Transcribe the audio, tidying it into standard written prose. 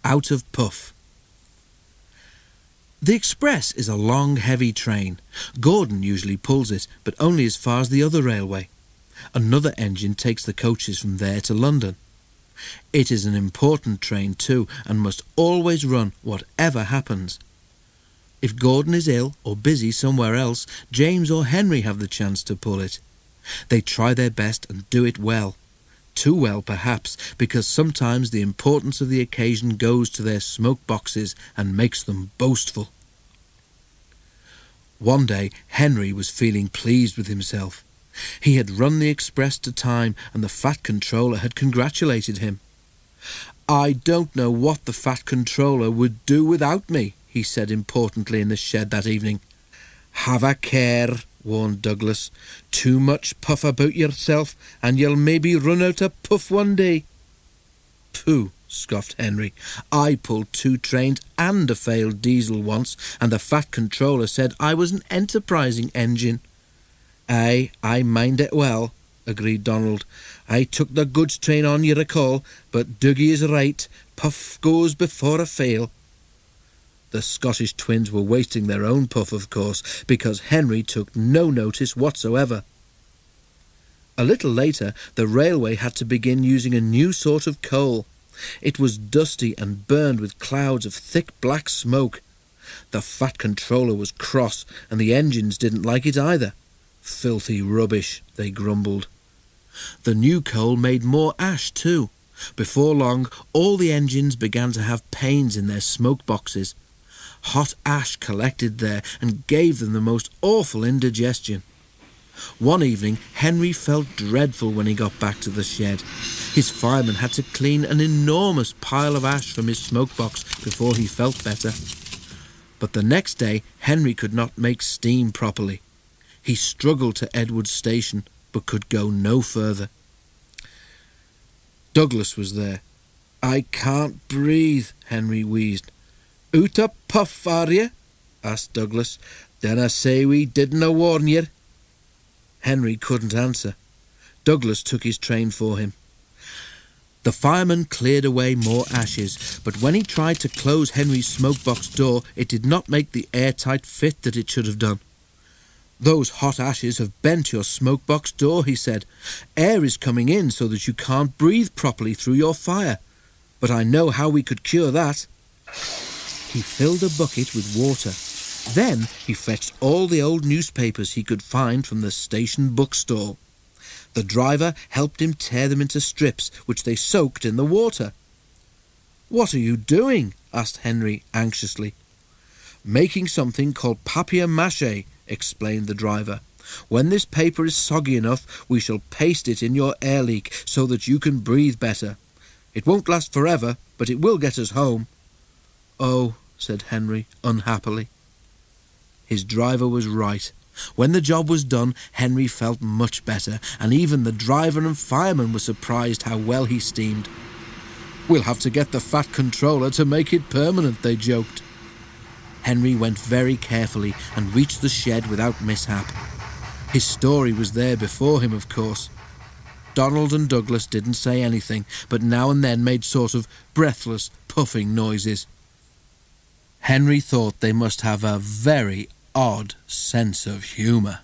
out of puff. The express is a long, heavy train. Gordon usually pulls it, but only as far as the other railway. Another engine takes the coaches from there to London. It is an important train too, and must always run whatever happens. If Gordon is ill or busy somewhere else, James or Henry have the chance to pull it. They try their best and do it well. Too well, perhaps, because sometimes the importance of the occasion goes to their smoke boxes and makes them boastful. One day Henry was feeling pleased with himself. He had run the express to time, and the fat controller had congratulated him. "I don't know what the fat controller would do without me," he said importantly in the shed that evening. "Have a care," warned Douglas. "Too much puff about yourself, and you'll maybe run out of puff one day." "Pooh," scoffed Henry. "I pulled 2 trains and a failed diesel once, and the fat controller said I was an enterprising engine." "Aye, I mind it well," agreed Donald. "I took the goods train on, you recall, but Dougie is right. Puff goes before a fail." The Scottish twins were wasting their own puff, of course, because Henry took no notice whatsoever. A little later, the railway had to begin using a new sort of coal. It was dusty and burned with clouds of thick black smoke. The fat controller was cross, and the engines didn't like it either. "Filthy rubbish," they grumbled. The new coal made more ash too. Before long, all the engines began to have pains in their smoke boxes. Hot ash collected there and gave them the most awful indigestion. One evening, Henry felt dreadful when he got back to the shed. His fireman had to clean an enormous pile of ash from his smoke box before he felt better. But the next day, Henry could not make steam properly. He struggled to Edward's station, but could go no further. Douglas was there. "I can't breathe," Henry wheezed. "Out a puff, are you?" asked Douglas. "Then I say we didn't warn you." Henry couldn't answer. Douglas took his train for him. The fireman cleared away more ashes, but when he tried to close Henry's smoke box door, it did not make the airtight fit that it should have done. "Those hot ashes have bent your smoke box door," he said. "Air is coming in so that you can't breathe properly through your fire. But I know how we could cure that." He filled a bucket with water. Then he fetched all the old newspapers he could find from the station bookstall. The driver helped him tear them into strips, which they soaked in the water. "What are you doing?" asked Henry anxiously. "Making something called papier-mâché," explained the driver. "When this paper is soggy enough, we shall paste it in your air leak so that you can breathe better. It won't last forever, but it will get us home." "Oh," said Henry unhappily. His driver was right. When the job was done, Henry felt much better, and even the driver and fireman were surprised how well he steamed. "We'll have to get the fat controller to make it permanent," they joked. Henry went very carefully and reached the shed without mishap. His story was there before him, of course. Donald and Douglas didn't say anything, but now and then made sort of breathless, puffing noises. Henry thought they must have a very odd sense of humour.